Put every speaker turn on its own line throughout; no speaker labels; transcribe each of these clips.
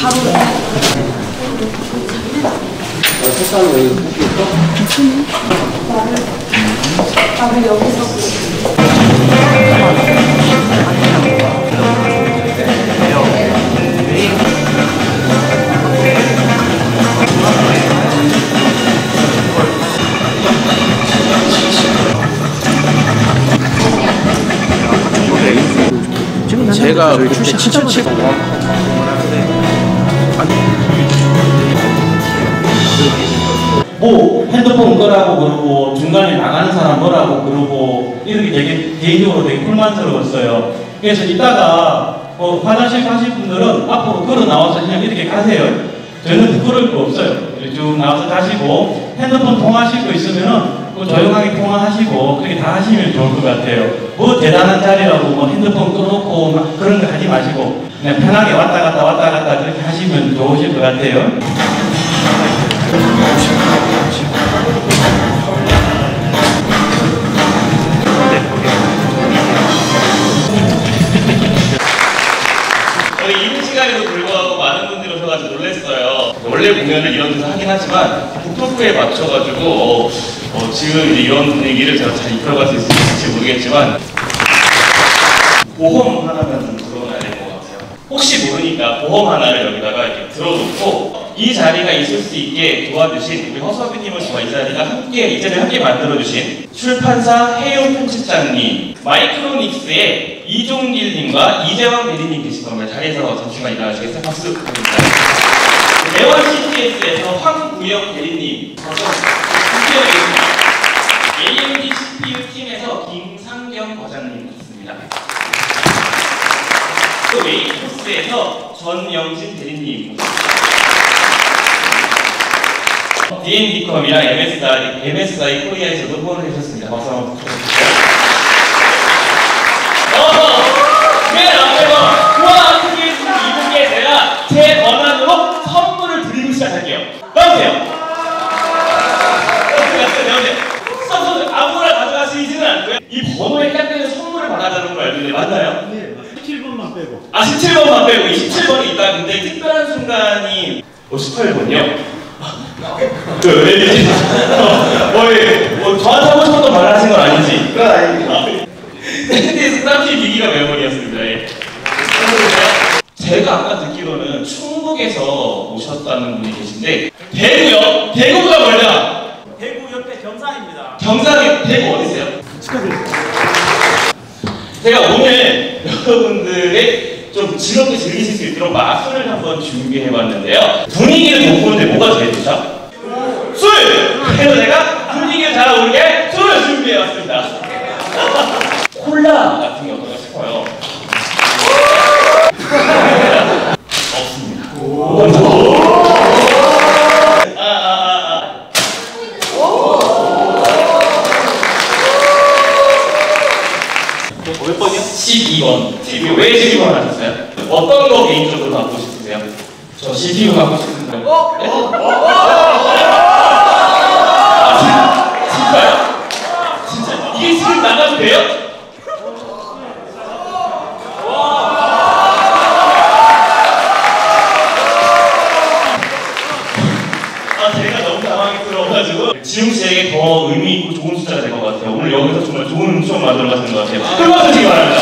하루에.
색깔로 여기 뽑기 있어?
나를 여기서.
제가 출시 진짜
뭐 핸드폰 끄라고 그러고 중간에 나가는 사람 뭐라고 그러고 이렇게 되게 개인적으로 되게 불만스러웠어요. 그래서 이따가 화장실 가실 분들은 앞으로 걸어 나와서 그냥 이렇게 가세요. 저는 그럴 거 없어요. 쭉 나와서 가시고 핸드폰 통화하실 거 있으면은 조용하게 통화하시고 그렇게 다 하시면 좋을 것 같아요. 뭐 대단한 자리라고 뭐 핸드폰 꺼놓고 막 그런 거 하지 마시고 그냥 편하게 왔다 갔다 그렇게 하시면 좋으실 것 같아요.
이른 시간에도 불구하고 많은 분들이 오셔가지고 놀랐어요. 원래 공연을 이런 데서 하긴 하지만 북토크에 맞춰가지고 지금 이런 분위기를 제가 잘 이끌어갈 수 있을지 모르겠지만 보험 하나만 들어놔야 될 것 같아요. 혹시 모르니까 보험 하나를 여기다가 이렇게 들어놓고 이 자리가 있을 수 있게 도와주신 우리 허수아비님을 저와 이 자리가 함께 이 자리를 함께 만들어주신 출판사 해용 편집장님, 마이크로닉스의 이종길님과 이재왕 대리님 계신 겁니다. 자리에서 잠시만 일어나시겠어요? 박수 부탁드립니다. 대원 CTS에서 황구영 대리님, AMD CPU 팀에서 김상경 과장님 있습니다. 또 웨이코스에서 전영진 대리님, D&D컴이랑 MSI 코리아에서도 후원을 해주셨습니다. 박수 한번 부탁드립니다. 맨 앞에서 우와 이분께 제가 제 권한으로 선물을 드리고 시작할게요. 나오세요. 나오세요. 아무거나 가져가시지는 않고요. 이 번호에 해당되는 선물을 받아가는 걸 알고 있는데 맞나요?
네, 17번만 빼고.
17번만 빼고 27번이 있다. 근데 특별한 순간이 18번이요? 저한테 하고 싶었던 말을 하신 건 아니지?
그건 아닙니다.
밴드에서 땀실 비기가 메모리였습니다. 예. 제가 아까 듣기로는 충북에서 오셨다는 분이 계신데 대구요? 대구가 뭐냐?
대구 옆에 경산입니다.
경산에 대구 어디세요?
축하드립니다.
제가 오늘 여러분들의 좀 즐겁게 즐기실 수 있도록 마술을 한번 준비해봤는데요. 분위기를 돋구는데 뭐가 제일 좋죠? 술! 그래서 제가 분위기를 잘 어울리게 술을 준비해봤습니다. 콜라 같은 게 어떨까 싶어요. 없습니다. 몇 번이요? 12번. CPU. 왜 12번 하셨어요? 어떤 거 개인적으로 갖고 싶으세요? 저 CPU 갖고 싶은데. 진짜요? 진짜 이게 지금 나가도 돼요? 제가 너무 당황스러워가지고 지웅 씨에게 더 의미 있고 좋은 숫자가 될 것 같아요. 오늘 여기서 정말 좋은 추억 만들어 가시는 것 같아요. 큰 주시기 바랍니다.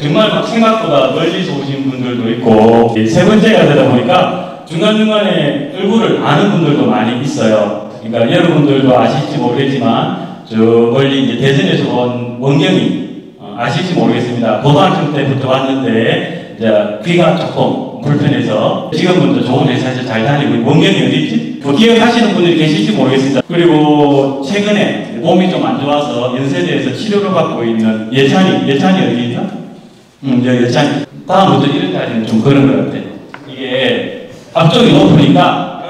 정말 생각보다 멀리서 오신 분들도 있고 세 번째가 되다 보니까 중간중간에 얼굴을 아는 분들도 많이 있어요. 그러니까 여러분들도 아실지 모르겠지만 저 멀리 이제 대전에서 온 원경이 아실지 모르겠습니다. 고등학교 때부터 왔는데 이제 귀가 조금 불편해서 지금은 좋은 회사에서 잘 다니고 원경이 어디있지? 기억하시는 분들이 계실지 모르겠습니다. 그리고 최근에 몸이 좀 안 좋아서 연세대에서 치료를 받고 있는 예찬이 어디 있나? 예찬이. 다음부터 이런까지는 좀 그런 것 같아. 이게 앞쪽이 높으니까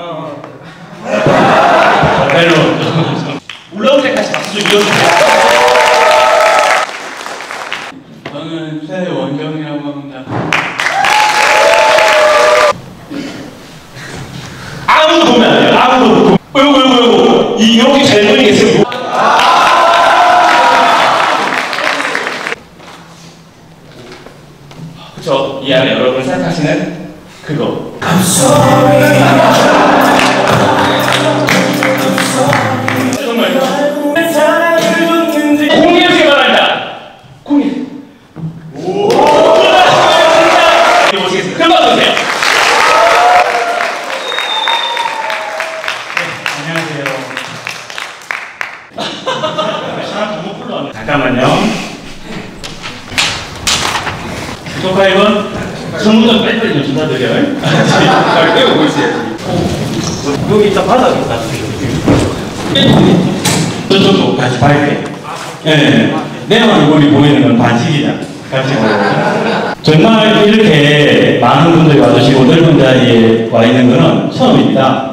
별로 올라올 때까지 박수 좀 이어주세요.
저는 새 원경이라고 합니다.
아무도 보면 안 돼요. 아무도. 어이구. 이렇게 잘 보이겠어요? 그쵸.
이 안에 여러분 생각하시는 그거. 정말 공개해 주시기 바랍니다. 공개. 오. 보시겠습니다. 금방 보세요.
안녕하세요. 잠깐만요. 소파이건 선물도 빨리빨리 좀 전달드려요.
잘 떼고 있어요.
여기 있다 바닥에 있다. 저쪽도 같이 봐야 네. 내 얼굴이 보이는 건 반칙이다. 같이 봐요. 정말 이렇게 많은 분들이 와주시고 넓은 자리에 와 있는 것은 처음입니다.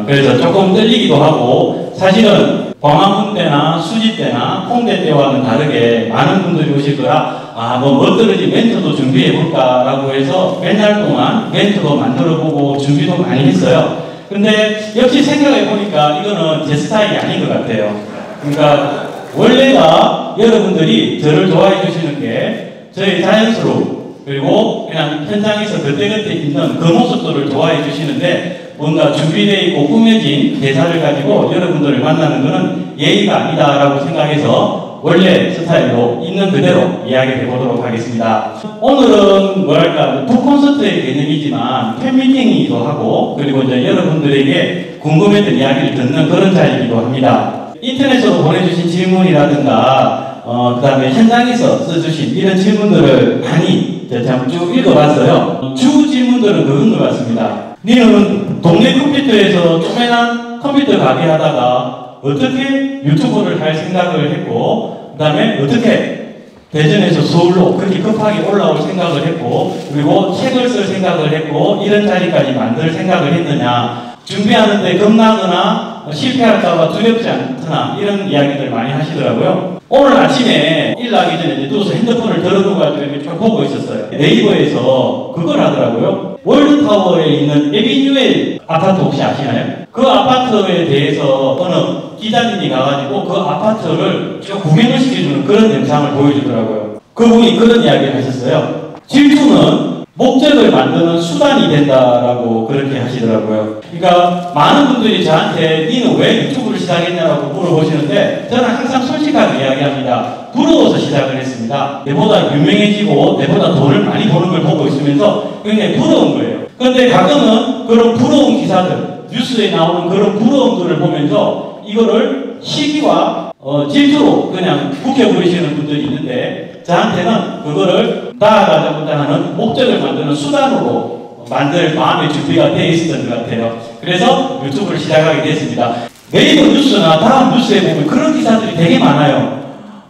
그래서 조금 떨리기도 하고 사실은 광화문 때나 수지 때나 홍대 때와는 다르게 많은 분들이 오실 거라 뭐 떨어지 멘트도 준비해볼까 라고 해서 몇 달 동안 멘트도 만들어보고 준비도 많이 했어요. 근데 역시 생각해보니까 이거는 제 스타일이 아닌 것 같아요. 그러니까 원래가 여러분들이 저를 좋아해 주시는 게 저의 자연스러움 그리고 그냥 현장에서 그때그때 있는 그 모습들을 좋아해 주시는데 뭔가 준비되어 있고 꾸며진 대사를 가지고 여러분들을 만나는 것은 예의가 아니다라고 생각해서 원래 스타일로 있는 그대로 이야기를 해보도록 하겠습니다. 오늘은 뭐랄까 북콘서트의 개념이지만 팬미팅이기도 하고 그리고 이제 여러분들에게 궁금했던 이야기를 듣는 그런 자리이기도 합니다. 인터넷으로 보내주신 질문이라든가 그 다음에 현장에서 써주신 이런 질문들을 많이 제가 쭉 읽어봤어요. 주 질문들은 그런 것 같습니다. 니는 동네 컴퓨터에서 조그만한 컴퓨터 가게 하다가 어떻게 유튜브를 할 생각을 했고 그 다음에 어떻게 대전에서 서울로 그렇게 급하게 올라올 생각을 했고 그리고 책을 쓸 생각을 했고 이런 자리까지 만들 생각을 했느냐 준비하는데 겁나거나 실패할까봐 두렵지 않거나 이런 이야기들 많이 하시더라고요. 오늘 아침에 일 나기 전에 이제 누워서 핸드폰을 들어놓고 이렇게 쭉 보고 있었어요. 네이버에서 그걸 하더라고요. 월드타워에 있는 에비뉴엘 아파트 혹시 아시나요? 그 아파트에 대해서 어느 기자님이 가가지고 그 아파트를 쭉 구경을 시켜주는 그런 영상을 보여주더라고요. 그분이 그런 이야기를 하셨어요. 질투는 목적을 만드는 수단이 된다라고 그렇게 하시더라고요. 그러니까 많은 분들이 저한테 니는 왜 유튜브를 시작했냐고 물어보시는데 저는 항상 솔직하게 이야기합니다. 부러워서 시작을 했습니다. 내보다 유명해지고 내보다 돈을 많이 버는 걸 보고 있으면서 굉장히 부러운 거예요. 그런데 가끔은 그런 부러운 기사들 뉴스에 나오는 그런 부러움들을 보면서 이거를 시기와 질투로 그냥 묵혀버리시는 분들이 있는데 저한테는 그거를 나아가자고자 하는 목적을 만드는 수단으로 만들 마음의 준비가 되어 있었던 것 같아요. 그래서 유튜브를 시작하게 됐습니다. 네이버 뉴스나 다음 뉴스에 보면 그런 기사들이 되게 많아요.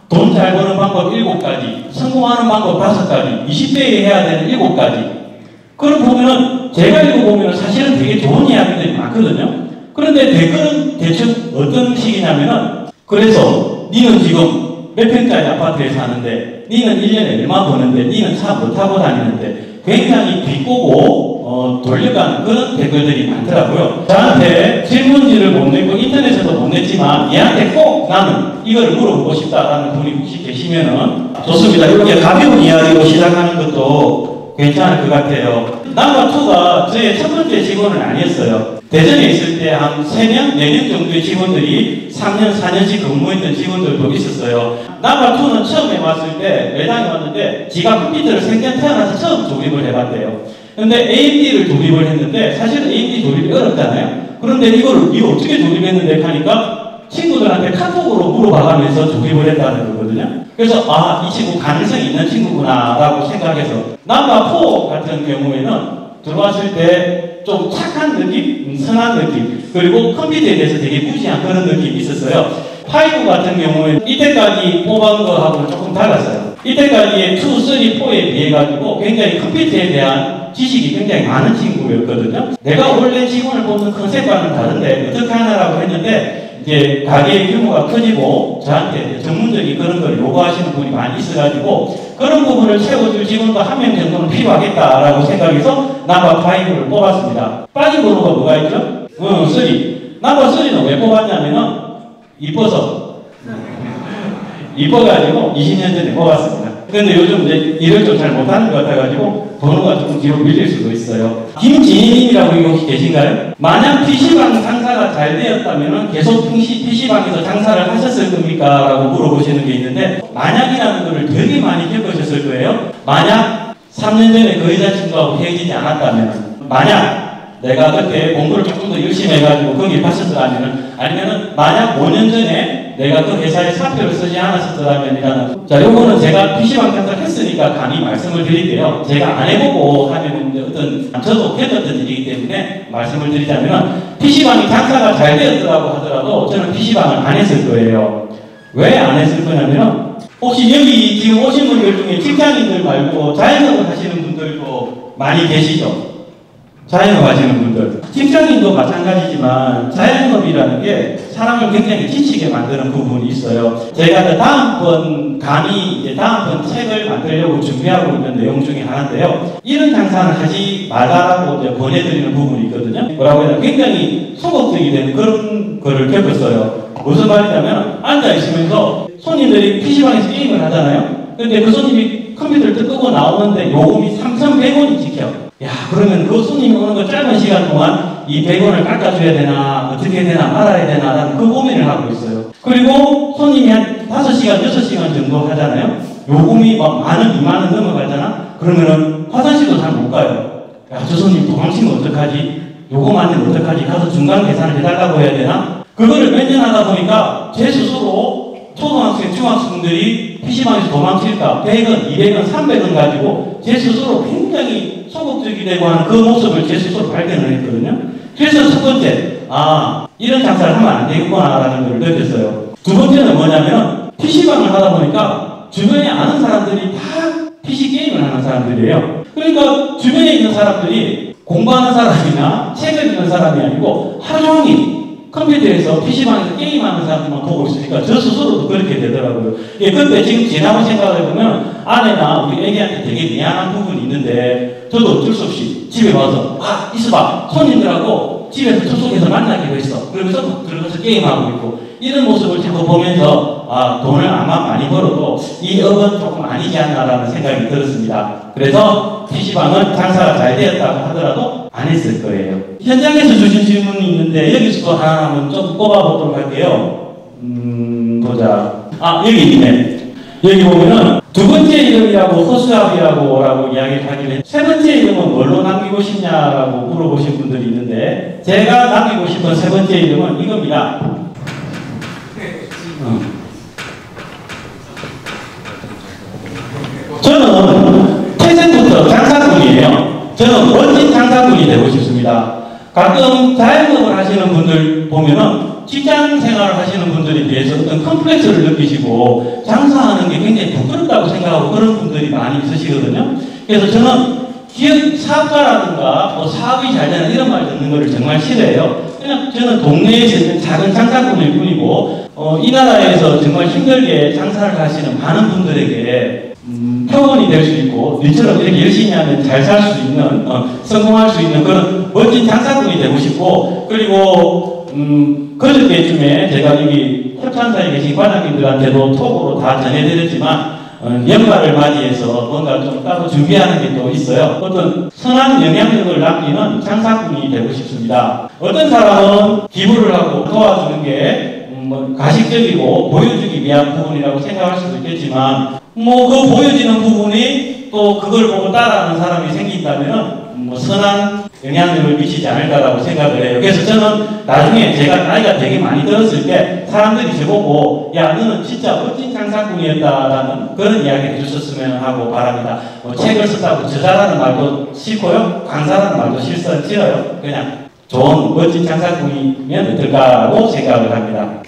돈 잘 버는 방법 7가지, 성공하는 방법 5가지, 20대에 해야 되는 7가지. 그걸 보면은 제가 읽어보면 사실은 되게 좋은 이야기들이 많거든요. 그런데 댓글은 대충 어떤 식이냐면은 그래서 니는 지금 몇 평짜리 아파트에 사는데 니는 1년에 얼마 버는데 니는 차 못 타고 다니는데 굉장히 비꼬고 돌려가는 그런 댓글들이 많더라고요. 저한테 질문지를 못 내고 인터넷에도 못 냈지만 얘한테 꼭 나는 이걸 물어보고 싶다라는 분이 혹시 계시면은 좋습니다. 이렇게 가벼운 이야기로 시작하는 것도 괜찮을 것 같아요. 넘버2가 저의 첫 번째 직원은 아니었어요. 대전에 있을 때 한 3년, 4년 정도의 직원들이 3년, 4년씩 근무했던 직원들도 있었어요. 넘버2는 처음에 왔을 때 매장에 왔는데 지가 컴퓨터를 생전 태어나서 처음 조립을 해봤대요. 근데 AMD를 조립을 했는데 사실은 AMD 조립이 어렵잖아요. 그런데 이거 어떻게 조립했는데 하니까 친구들한테 카톡으로 물어봐가면서 조립을 했다는 거거든요. 그래서 이 친구 가능성이 있는 친구구나 라고 생각해서 넘버4 같은 경우에는 들어왔을 때 좀 착한 느낌, 선한 느낌, 그리고 컴퓨터에 대해서 되게 무시한 그런 느낌이 있었어요. 5 같은 경우에 이때까지 뽑은 거하고는 조금 달랐어요. 이때까지의 2, 3, 4에 비해 가지고 굉장히 컴퓨터에 대한 지식이 굉장히 많은 친구였거든요. 내가 원래 직원을 뽑는 컨셉과는 다른데 어떻게 하나라고 했는데 이제 가게의 규모가 커지고 저한테 전문적인 그런 걸 요구하시는 분이 많이 있어가지고 그런 부분을 채워줄 직원도 한 명 정도는 필요하겠다라고 생각해서 넘버5를 뽑았습니다. 빠진 번호가 뭐가 있죠? 3. 넘버3는 왜 뽑았냐면은 이뻐서 이뻐가지고 20년 전에 뽑았습니다. 그
근데 요즘 이제 일을 좀 잘 못하는 것 같아가지고 번호가 조금 뒤로 밀릴 수도 있어요. 김진희님이라고 여기 혹시 계신가요? 만약 PC방 장사가 잘 되었다면 계속 PC방에서 장사를 하셨을 겁니까? 라고 물어보시는 게 있는데, 만약이라는 거를 되게 많이 겪으셨을 거예요. 만약 3년 전에 그 여자친구하고 헤어지지 않았다면, 만약 내가 그때 공부를 조금 더 열심히 해가지고 거기 갔었더라면, 아니면은 만약 5년 전에 내가 그 회사에 사표를 쓰지 않았었더라면이라는. 자, 요거는 제가 PC방 장사를 했으니까 감히 말씀을 드릴게요. 제가 안 해보고 하면 어떤, 저도 겪었던 일이기 때문에 말씀을 드리자면, PC방이 장사가 잘 되었더라고 하더라도 저는 PC방을 안 했을 거예요. 왜 안 했을 거냐면, 혹시 여기 지금 오신 분들 중에 직장인들 말고 자영업을 하시는 분들도 많이 계시죠? 자영업 하시는 분들. 직장인도 마찬가지지만 자영업이라는 게 사람을 굉장히 지치게 만드는 부분이 있어요. 제가 다음번 다음번 책을 만들려고 준비하고 있는 내용 중에 하나인데요. 이런 장사는 하지 말라고 이제 권해드리는 부분이 있거든요. 뭐라고 해야 되나, 굉장히 소극적이 되는 그런 거를 겪었어요. 무슨 말이냐면, 앉아있으면서 손님들이 PC방에서 게임을 하잖아요. 근데 그 손님이 컴퓨터를 끄고 나오는데 요금이 3,100원이 찍혀. 야, 그러면 그 손님이 오는 거 짧은 시간 동안 이 100원을 깎아줘야 되나, 어떻게 되나, 말아야 되나, 라는 그 고민을 하고 있어요. 그리고 손님이 한 5시간, 6시간 정도 하잖아요. 요금이 막 10,000원, 20,000원 넘어가잖아? 그러면은 화장실도 잘 못 가요. 야, 저 손님 도망치면 어떡하지? 요금 안 되면 어떡하지? 가서 중간 계산을 해달라고 해야 되나? 그거를 몇 년 하다 보니까 제 스스로 초등학생, 중학생들이 PC방에서 도망칠까 100원, 200원, 300원 가지고 제 스스로 굉장히 소극적이 되고 하는 그 모습을 제 스스로 발견을 했거든요. 그래서 첫 번째, 이런 장사를 하면 안 되겠구나라는 걸 느꼈어요. 두 번째는 뭐냐면, PC방을 하다 보니까 주변에 아는 사람들이 다 PC게임을 하는 사람들이에요. 그러니까 주변에 있는 사람들이 공부하는 사람이나 책을 읽는 사람이 아니고 하루 종일 컴퓨터에서 PC방에서 게임하는 사람들만 보고 있으니까 저 스스로도 그렇게 되더라고요. 예, 근데 지금 지나고 생각해보면 아내나 우리 애기한테 되게 미안한 부분이 있는데, 저도 어쩔 수 없이 집에 와서 있어봐, 손님들하고 집에서 저속에서 만나기로 했어. 그러면서 들어가서 게임하고 있고, 이런 모습을 자꾸 보면서 돈을 아마 많이 벌어도 이 업은 조금 아니지 않나라는 생각이 들었습니다. 그래서 PC방은 장사가 잘 되었다고 하더라도 안 했을 거예요. 현장에서 주신 질문이 있는데 여기서도 하나 한번 좀 꼽아보도록 할게요. 보자. 여기 있네. 여기 보면은 두 번째 이름이라고 허수아비라고 이야기를 하긴 했는데, 세 번째 이름은 뭘로 남기고 싶냐라고 물어보신 분들이 있는데, 제가 남기고 싶은 세 번째 이름은 이겁니다. 저는 태생부터 장사꾼이에요. 저는 멋진 장사꾼이 되고 싶습니다. 가끔 자영업을 하시는 분들 보면은 직장 생활을 하시는 분들에 대해서 어떤 컴플렉스를 느끼시고 장사하는 게 굉장히 부끄럽다고 생각하고 그런 분들이 많이 있으시거든요. 그래서 저는 기업 사업가라든가 사업이 잘 되는 이런 말 듣는 거를 정말 싫어해요. 그냥 저는 동네에서 있는 작은 장사꾼일 뿐이고, 이 나라에서 정말 힘들게 장사를 하시는 많은 분들에게 표본이 될 수 있고, 니처럼 이렇게 열심히 하면 잘 살 수 있는, 성공할 수 있는 그런 멋진 장사꾼이 되고 싶고, 그리고 그저께쯤에 제가 여기 협찬사에 계신 과장님들한테도 톡으로 다 전해드렸지만, 연말을 맞이해서 뭔가 좀 따로 준비하는 게 또 있어요. 어떤 선한 영향력을 남기는 장사꾼이 되고 싶습니다. 어떤 사람은 기부를 하고 도와주는 게 가식적이고 보여주기 위한 부분이라고 생각할 수도 있겠지만, 그 보여지는 부분이 또 그걸 보고 따라하는 사람이 생긴다면 선한 영향력을 미치지 않을까라고 생각을 해요. 그래서 저는 나중에 제가 나이가 되게 많이 들었을 때 사람들이 저보고, 야, 너는 진짜 멋진 장사꾼이었다라는 그런 이야기를 해주셨으면 하고 바랍니다. 책을 썼다고 저자라는 말도 싫고요, 강사라는 말도 싫어요. 그냥 좋은 멋진 장사꾼이면 어떨까라고 생각을 합니다.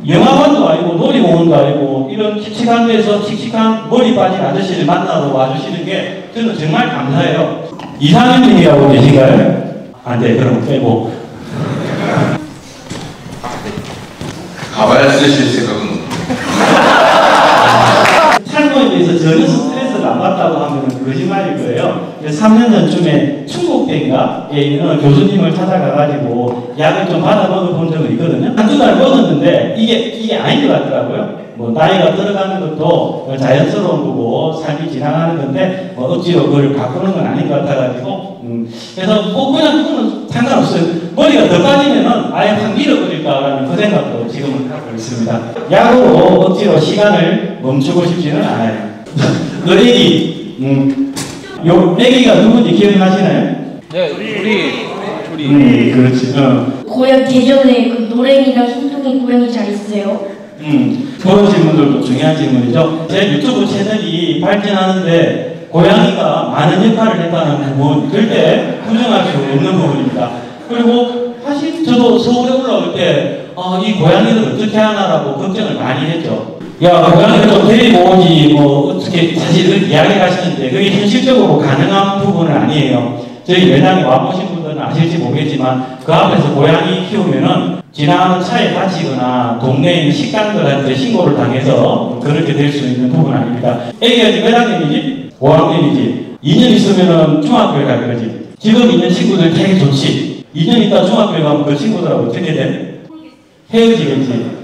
영화관도 아니고 놀이공원도 아니고 이런 칙칙한 데서 칙칙한 머리 빠진 아저씨를 만나러 와주시는 게 저는 정말 감사해요. 이상현님이라고 계신가요? 안 돼, 그럼 빼고.
가봐야 쓰실 생각은.
탈모에 대해서 전혀 스트레스를 안 받다고 하면 거짓말일 거예요. 3년 전쯤에 충북 충북대인가에 있는 교수님을 찾아가가지고 약을 좀 받아 먹어본 적은 있거든요. 한두 달 먹었는데 이게 아닌 것 같더라고요. 뭐 나이가 들어가는 것도 자연스러운 거고 삶이 지나가는 건데 뭐 억지로 그걸 바꾸는 건 아닌 것 같아가지고 그래서 뭐 그냥 그거는 상관없어요. 머리가 더 빠지면은 아예 확 잃어버릴까라는 그 생각도 지금은 하고 있습니다. 약으로 억지로 시간을 멈추고 싶지는 않아요. 그 애기 요 애기가 누군지 기억나시나요?
네, 우리
그렇지.
고향 대전에 그 노랭이랑 흰둥이 고양이 잘 있어요.
그런 질문들도 중요한 질문이죠. 제 유튜브 채널이 발전하는데 고양이가 많은 역할을 했다는 부분 절대 부정할 수 없는 부분입니다. 그리고 사실 저도 서울에 올라올 때 이 고양이를 어떻게 하나라고 걱정을 많이 했죠. 야, 고양이를 좀 데리고 오지 뭐 어떻게 사실 이야기를 하시는데 그게 현실적으로 가능한 부분은 아니에요. 저희 매장에 와보신 분들은 아실지 모르겠지만 그 앞에서 고양이 키우면은 지나가는 차에 다치거나 동네에 있는 식당들한테 신고를 당해서 그렇게 될 수 있는 부분 아닙니다. 애기가 지금 몇 학년이지? 5학년이지. 2년 있으면은 중학교에 갈 거지. 지금 있는 친구들 되게 좋지. 2년 있다 중학교에 가면 그 친구들하고 어떻게 돼? 헤어지겠지.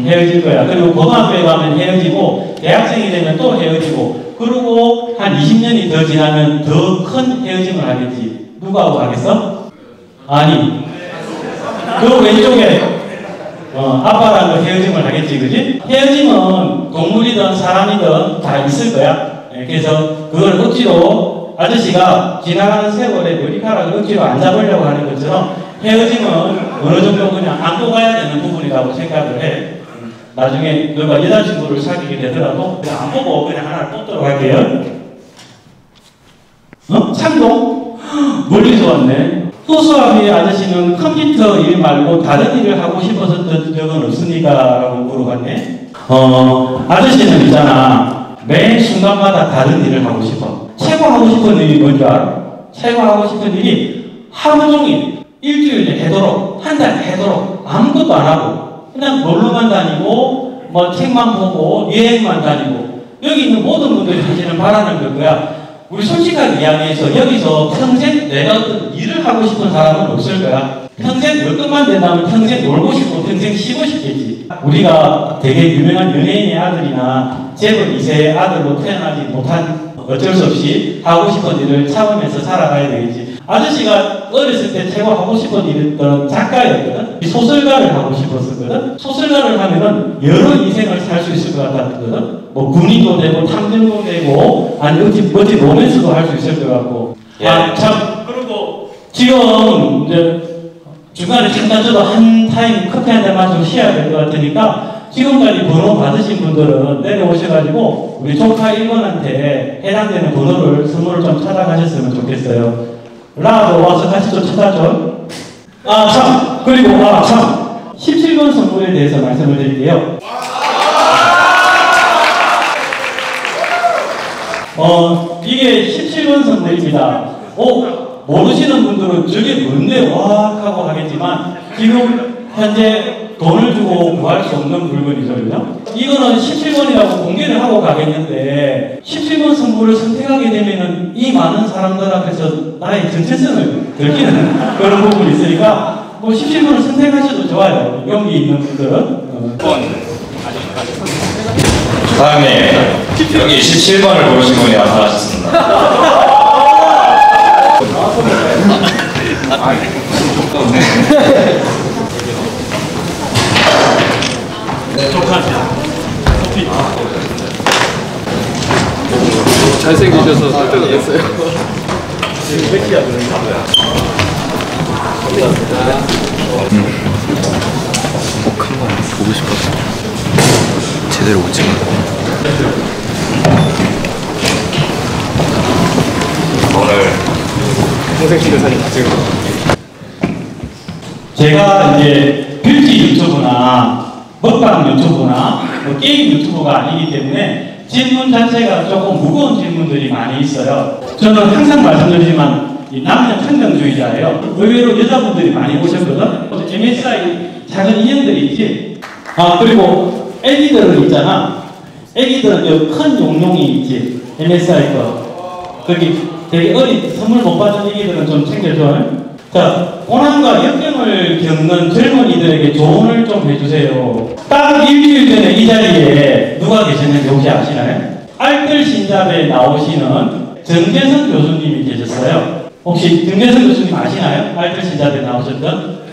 헤어질 거야. 그리고 고등학교에 가면 헤어지고 대학생이 되면 또 헤어지고 그리고 한 20년이 더 지나면 더 큰 헤어짐을 하겠지. 누구하고 하겠어? 아니 그 왼쪽에 아빠랑 헤어짐을 하겠지, 그지? 헤어짐은 동물이든 사람이든 다 있을 거야. 그래서 그걸 억지로 아저씨가 지나가는 세월에 머리카락을 억지로 안 잡으려고 하는 것처럼 헤어짐은 어느 정도 그냥 안고 가야 되는 부분이라고 생각을 해. 나중에 너가 여자친구를 사귀게 되더라도 그냥 안 보고 그냥 하나 뽑도록 할게요. 창동? 멀리서 왔네. 호수아비 아저씨는 컴퓨터 일 말고 다른 일을 하고 싶었던 적은 없습니까? 라고 물어봤네. 아저씨는 있잖아. 매 순간마다 다른 일을 하고 싶어. 최고 하고 싶은 일이 뭔지 알아? 최고 하고 싶은 일이 하루 종일 일주일에 해도록 한 달 해도록 아무것도 안 하고 그냥 놀러만 다니고 뭐 책만 보고 여행만 다니고 여기 있는 모든 분들이 사실은 바라는 거야. 우리 솔직하게 이야기해서 여기서 평생 내가 어떤 일을 하고 싶은 사람은 없을 거야. 평생 월급만 된다면 평생 놀고 싶고 평생 쉬고 싶겠지. 우리가 되게 유명한 연예인의 아들이나 재벌 2세의 아들로 태어나지 못한 어쩔 수 없이 하고 싶은 일을 참으면서 살아가야 되겠지. 아저씨가 어렸을 때 최고 하고 싶은 일은 작가였거든. 소설가를 하고 싶었었거든. 소설가를 하면은 여러 인생을 살 수 있을 것 같았거든. 뭐 군인도 되고 탐정도 되고 아니 어찌 로맨스도 할 수 있을 것 같고. 참 그리고 지금 이제 중간에 잠깐 저도 한 타임 커피 한 잔 마시고 쉬어야 될 것 같으니까 지금까지 번호 받으신 분들은 내려오셔가지고 우리 조카 1번한테 해당되는 번호를 선물을 좀 찾아가셨으면 좋겠어요. 라도 와서 같이 좀 찾아줘. 그리고 17번 선물에 대해서 말씀을 드릴게요. 이게 17번 선물입니다. 모르시는 분들은 저게 뭔데 와 하고 하겠지만 지금 현재 돈을 주고 구할 수 없는 물건이죠. 이거는 17번이라고 공개를 하고 가겠는데 17번 선물을 선택하게 되면은 이 많은 사람들 앞에서 나의 정체성을 들키는 그런 부분이 있으니까 뭐 17번을 선택하셔도 좋아요. 용기 있는 분들은.
사장님, 여기 17번을 고르신 분이 나타나셨습니다.
잘생기셔서 선택을 했어요. 꼭 한번 보고 싶어서 제대로 못 찍었는데
오늘
평생 찍은 사진 다 찍은 거.
제가 이제 뷰티 유튜브나 먹방 유튜브나 뭐 게임 유튜브가 아니기 때문에 질문 자체가 조금 무거운 질문들이 많이 있어요. 저는 항상 말씀드리지만 남녀 평등주의자예요. 의외로 여자분들이 많이 오셨거든. MSI 작은 인형들이 있지. 그리고 애기들은 있잖아. 애기들은 큰 용룡이 있지. MSI 거. 거기 되게 어린 선물 못 받은 애기들은 좀 챙겨줘. 자, 고난과 역경을 겪는 젊은이들에게 조언을 좀 해주세요. 딱 일주일 전에 이 자리에 누가 계셨는지 혹시 아시나요? 알뜰신잡에 나오시는 정재선 교수님이 계셨어요. 혹시 정재선 교수님 아시나요? 알뜰신잡에 나오셨던?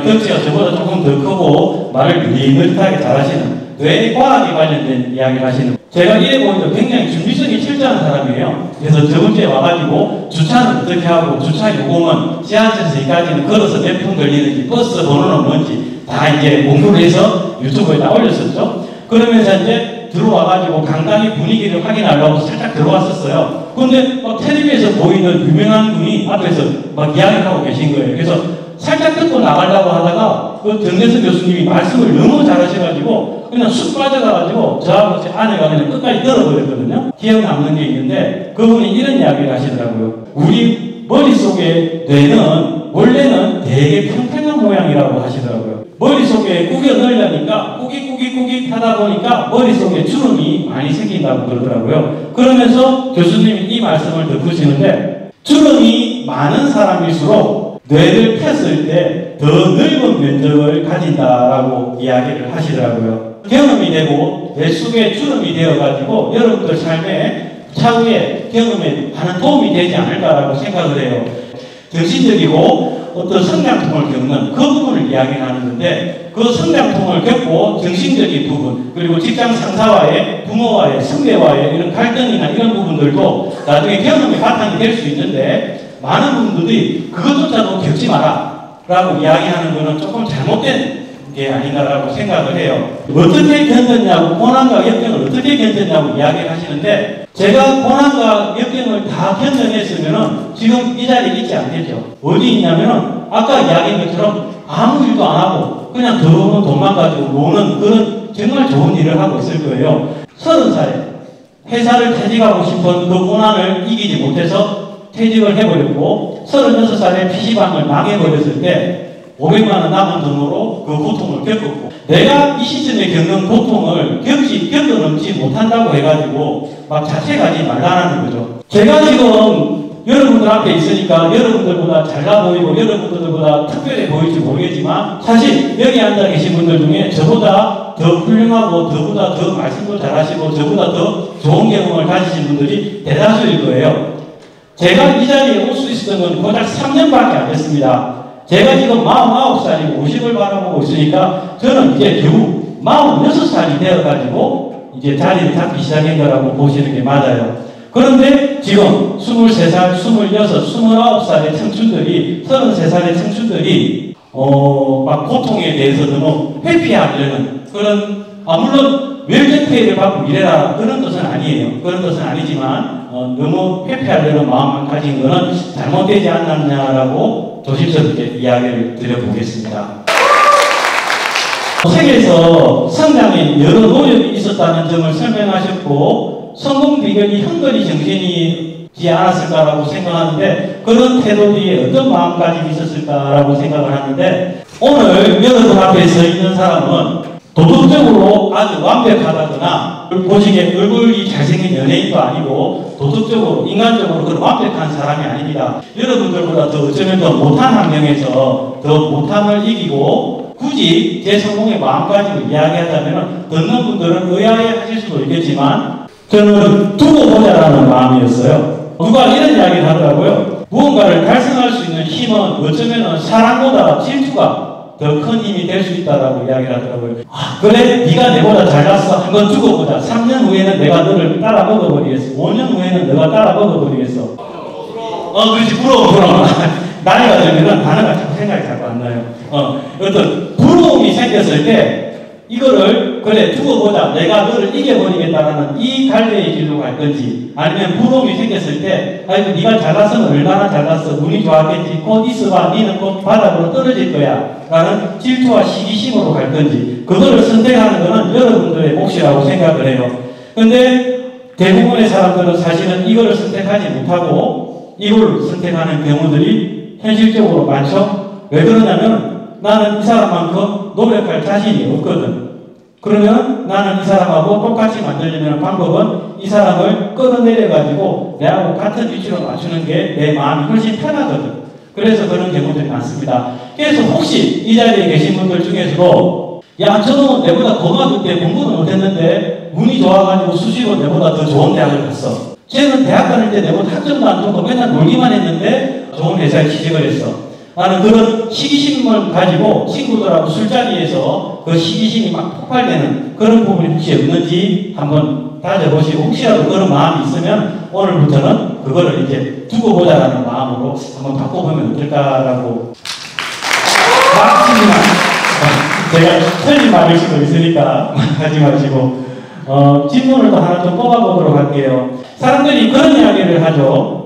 덩치가 저보다 조금 더 크고 말을 느릿느릿하게 잘하시는 뇌과학에 관련된 이야기를 하시는, 제가 이래 보니까 굉장히 준비성이 철저한 사람이에요. 그래서 저번 주에 와가지고 주차는 어떻게 하고 주차 요금은 지하철에서 여기까지는 걸어서 몇 분 걸리는지 버스 번호는 뭔지 다 이제 공부를 해서 유튜브에다 올렸었죠. 그러면서 이제 들어와가지고 강당의 분위기를 확인하려고 살짝 들어왔었어요. 근데 막 텔레비에서 보이는 유명한 분이 앞에서 막 이야기를 하고 계신 거예요. 그래서 살짝 듣고 나가려고 하다가 그 정재선 교수님이 말씀을 너무 잘하셔가지고 그냥 쑥 빠져가가지고 저하고 제 아내가 그냥 끝까지 들어버렸거든요. 기억 남는 게 있는데 그분이 이런 이야기를 하시더라고요. 우리 머릿속에 뇌는 원래는 되게 평평한 모양이라고 하시더라고요. 머릿속에 꾸겨 넣으려니까 꾸깃 하다 보니까 머릿속에 주름이 많이 생긴다고 그러더라고요. 그러면서 교수님이 이 말씀을 덧붙이는데, 주름이 많은 사람일수록 뇌를 폈을 때 더 넓은 면적을 가진다라고 이야기를 하시더라고요. 경험이 되고 뇌 속에 주름이 되어가지고 여러분들 삶에 차후에 경험에 많은 도움이 되지 않을까라고 생각을 해요. 정신적이고 어떤 성장통을 겪는 그 부분을 이야기하는데, 그 성장통을 겪고 정신적인 부분, 그리고 직장 상사와의, 부모와의, 선배와의 이런 갈등이나 이런 부분들도 나중에 경험의 바탕이 될 수 있는데, 많은 분들이 그것조차도 겪지 마라 라고 이야기하는 것은 조금 잘못된 게 아닌가라고 생각을 해요. 어떻게 견뎠냐고, 고난과 역경을 어떻게 견뎠냐고 이야기를 하시는데, 제가 고난과 역경을 다 견뎌냈으면 지금 이 자리에 있지 않겠죠. 어디 있냐면은 아까 이야기한 것처럼 아무 일도 안 하고 그냥 더러운 돈만 가지고 노는 그런 정말 좋은 일을 하고 있을 거예요. 30살에 회사를 퇴직하고 싶은 그 고난을 이기지 못해서 퇴직을 해버렸고, 36살에 PC방을 망해버렸을 때 500만원 남은 돈으로 그 고통을 겪었고, 내가 이 시점에 겪는 고통을 겪어넘지 못한다고 해가지고 막 자책하지 말라는 거죠. 제가 지금 여러분들 앞에 있으니까 여러분들보다 잘나 보이고 여러분들보다 특별해 보일지 모르겠지만, 사실 여기 앉아 계신 분들 중에 저보다 더 훌륭하고 저보다 더 말씀도 잘하시고 저보다 더 좋은 경험을 가지신 분들이 대다수일 거예요. 제가 이 자리에 올 수 있었던 건 고작 3년밖에 안 됐습니다. 제가 지금 49살이고 50을 바라보고 있으니까 저는 이제 겨우 46살이 되어가지고 이제 자리를 잡기 시작한 거라고 보시는 게 맞아요. 그런데 지금 23살, 26, 29살의 청춘들이, 33살의 청춘들이 막 고통에 대해서 너무 회피하려는 그런, 물론 웰정페이를 받고 이래라 그런 뜻은 아니에요. 그런 뜻은 아니지만 너무 회피하려는 마음을 가진 것은 잘못되지 않았냐라고 조심스럽게 이야기를 드려보겠습니다. 책에서 성장에 여러 노력이 있었다는 점을 설명하셨고, 성공 비결이 형거리 정신이지 않았을까라고 생각하는데, 그런 태도 뒤에 어떤 마음가짐이 있었을까라고 생각을 하는데, 오늘 여러분 앞에 서 있는 사람은 도덕적으로 아주 완벽하다거나 보시기에 얼굴이 잘생긴 연예인도 아니고 도덕적으로, 인간적으로 그런 완벽한 사람이 아닙니다. 여러분들보다 더 어쩌면 더 못한 환경에서 더 못함을 이기고, 굳이 제 성공의 마음가짐을 이야기하자면 듣는 분들은 의아해 하실 수도 있겠지만, 저는 두고 보자라는 마음이었어요. 누가 이런 이야기를 하더라고요. 무언가를 달성할 수 있는 힘은 어쩌면 사랑보다 질투가 더 큰 힘이 될 수 있다라고 이야기를 하더라고요. 그래, 네가 내보다 잘났어. 한번 두고 보자. 3년 후에는 내가 너를 따라 먹어버리겠어. 5년 후에는 너가 따라 먹어버리겠어. 그렇지, 부러워. 나이가 들면은 단어가 자꾸 생각이 자꾸 안 나요. 어떤 부러움이 생겼을 때 이거를 그래 두고 보자, 내가 너를 이겨버리겠다라는 이 갈래의 길로 갈 건지, 아니면 부러움이 생겼을 때 아이고 네가 잘났으면 얼마나 잘났어, 운이 좋았겠지, 곧 있어봐, 니는 곧 바닥으로 떨어질 거야 라는 질투와 시기심으로 갈 건지, 그거를 선택하는 것은 여러분들의 몫이라고 생각을 해요. 근데 대부분의 사람들은 사실은 이거를 선택하지 못하고 이걸 선택하는 경우들이 현실적으로 많죠. 왜 그러냐면 나는 이 사람만큼 노력할 자신이 없거든. 그러면 나는 이 사람하고 똑같이 만들려는 방법은 이 사람을 끌어내려가지고 내하고 같은 위치로 맞추는 게 내 마음이 훨씬 편하거든. 그래서 그런 경우들이 많습니다. 그래서 혹시 이 자리에 계신 분들 중에서도 야, 저도 내보다 고등학교 때 공부는 못했는데 운이 좋아가지고 수시로 내보다 더 좋은 대학을 갔어. 쟤는 대학 다닐 때 내보다 학점도 안 좋고 맨날 놀기만 했는데 좋은 회사에 취직을 했어. 나는 그런 시기심을 가지고 친구들하고 술자리에서 그 시기심이 막 폭발되는 그런 부분이 혹시 없는지 한번 따져보시고 혹시라도 그런 마음이 있으면 오늘부터는 그거를 이제 두고 보자라는 마음으로 한번 바꿔보면 어떨까라고 하지만 제가 틀린 말일 수도 있으니까 하지 마시고 질문을 또 하나 좀 뽑아보도록 할게요. 사람들이 그런 이야기를 하죠.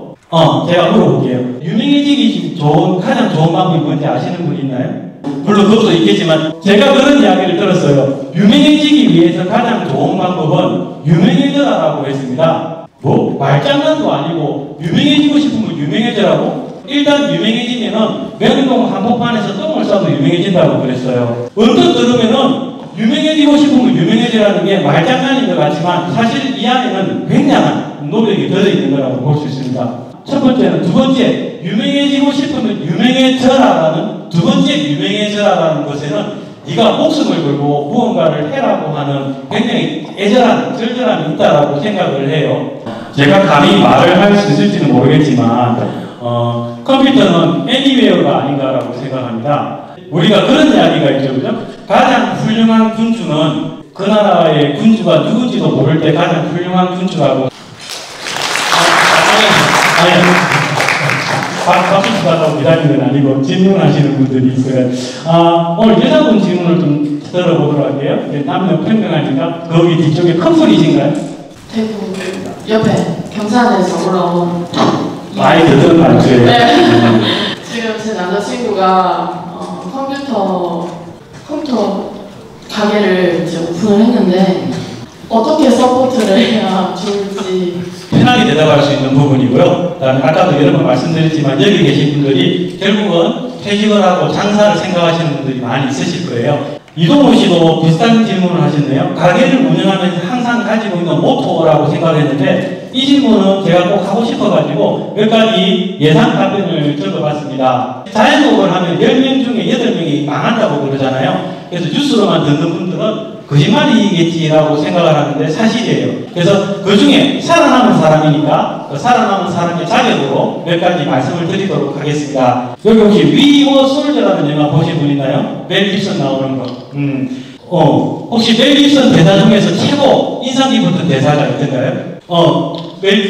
제가 물어볼게요. 유명해지기 가장 좋은 방법이 뭔지 아시는 분 있나요? 물론 그것도 있겠지만 제가 그런 이야기를 들었어요. 유명해지기 위해서 가장 좋은 방법은 유명해져라라고 했습니다. 뭐 말장난도 아니고 유명해지고 싶으면 유명해져라고? 일단 유명해지면은 명동 한복판에서 똥을 싸도 유명해진다고 그랬어요. 언뜻 들으면은 유명해지고 싶으면 유명해지라는 게 말장난인 것 같지만 사실 이 안에는 굉장한 노력이 들어있는 거라고 볼 수 있습니다. 첫 번째는 두 번째, 유명해지고 싶으면 유명해져라라는 두 번째 유명해져라라는 것에는 네가 목숨을 걸고 무언가를 해라고 하는 굉장히 애절한, 절절함이 있다라고 생각을 해요. 제가 감히 말을 할 수 있을지는 모르겠지만 컴퓨터는 애니웨어가 아닌가라고 생각합니다. 우리가 그런 이야기가 있죠, 그죠? 가장 훌륭한 군주는 그 나라의 군주가 누군지도 모를 때 가장 훌륭한 군주라고. 박수 받다고 기다리는 건 아니고 질문하시는 분들이 있어요. 오늘 여자분 질문을 좀 들어보도록 할게요. 남녀 평등하니까 거기 뒤쪽에 큰 소리신가요?
대구 옆에 경산에서 올라온
많이 듣던 말투예요.
네. 지금 제 남자친구가 컴퓨터 가게를 이제 오픈을 했는데 어떻게 서포트를 해야 좋을지
편하게 대답할 수 있는 부분이고요. 그다음에 아까도 여러 번 말씀드렸지만 여기 계신 분들이 결국은 퇴직을 하고 장사를 생각하시는 분들이 많이 있으실 거예요. 이동호 씨도 비슷한 질문을 하셨네요. 가게를 운영하면서 항상 가지고 있는 모토라고 생각했는데 이 질문은 제가 꼭 하고 싶어가지고 몇 가지 예상 답변을 적어봤습니다. 자영업을 하면 10명 중에 8명이 망한다고 그러잖아요. 그래서 뉴스로만 듣는 분들은 거짓말이겠지라고 생각을 하는데 사실이에요. 그래서 그 중에 살아남은 사람이니까 그 살아남은 사람의 자격으로 몇 가지 말씀을 드리도록 하겠습니다. 여기 혹시 위워 솔저라는 영화 보신 분 있나요? 멜 깁슨 나오는 거. 혹시 멜 깁슨 대사 중에서 최고 인상 깊었던 대사가 있던가요?
처음에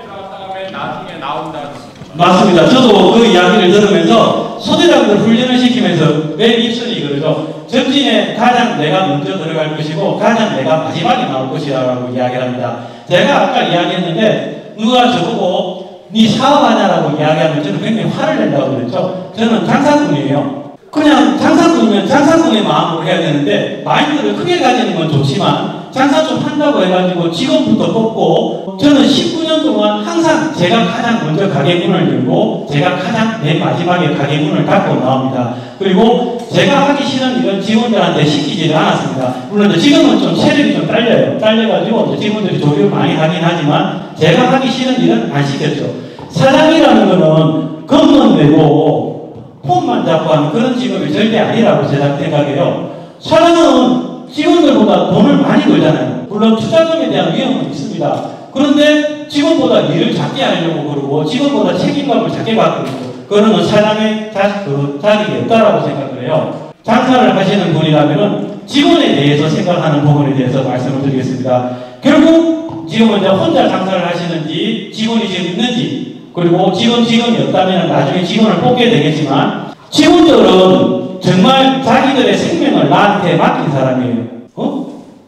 들어갔다가 맨 나중에 나온다는.
맞습니다. 저도 그 이야기를 들으면서 소대장들 훈련을 시키면서 멜 깁슨이 그러죠. 전진에 가장 내가 먼저 들어갈 것이고 가장 내가 마지막에 나올 것이라고 이야기를 합니다. 제가 아까 이야기했는데 누가 저보고 네 사업하냐라고 이야기하면 저는 굉장히 화를 낸다고 그랬죠. 저는 장사꾼이에요. 그냥 장사꾼이면 장사꾼의 마음으로 해야 되는데 마인드를 크게 가지는 건 좋지만 장사 좀 한다고 해가지고 직원부터 뽑고 저는 19년 동안 항상 제가 가장 먼저 가게 문을 열고 제가 가장 맨 마지막에 가게 문을 닫고 나옵니다. 그리고 제가 하기 싫은 일은 직원들한테 시키지를 않았습니다. 물론 지금은 좀 체력이 좀 딸려요. 딸려가지고 직원들이 조리를 많이 하긴 하지만 제가 하기 싫은 일은 안 시켰죠. 사장이라는 거는 겉만 내고 폰만 잡고 하는 그런 직업이 절대 아니라고 제가 생각해요. 사장은 직원들보다 돈을 많이 벌잖아요. 물론 투자금에 대한 위험은 있습니다. 그런데 직원보다 일을 작게 하려고 그러고 직원보다 책임감을 작게 받고 있고 그거는 사장의 자격이 없다라고 생각을 해요. 장사를 하시는 분이라면 직원에 대해서 생각하는 부분에 대해서 말씀을 드리겠습니다. 결국 지금은 이제 혼자 장사를 하시는지 직원이 지금 있는지 그리고 직원이 없다면 나중에 직원을 뽑게 되겠지만 직원들은 정말 자기들의 생명을 나한테 맡긴 사람이에요.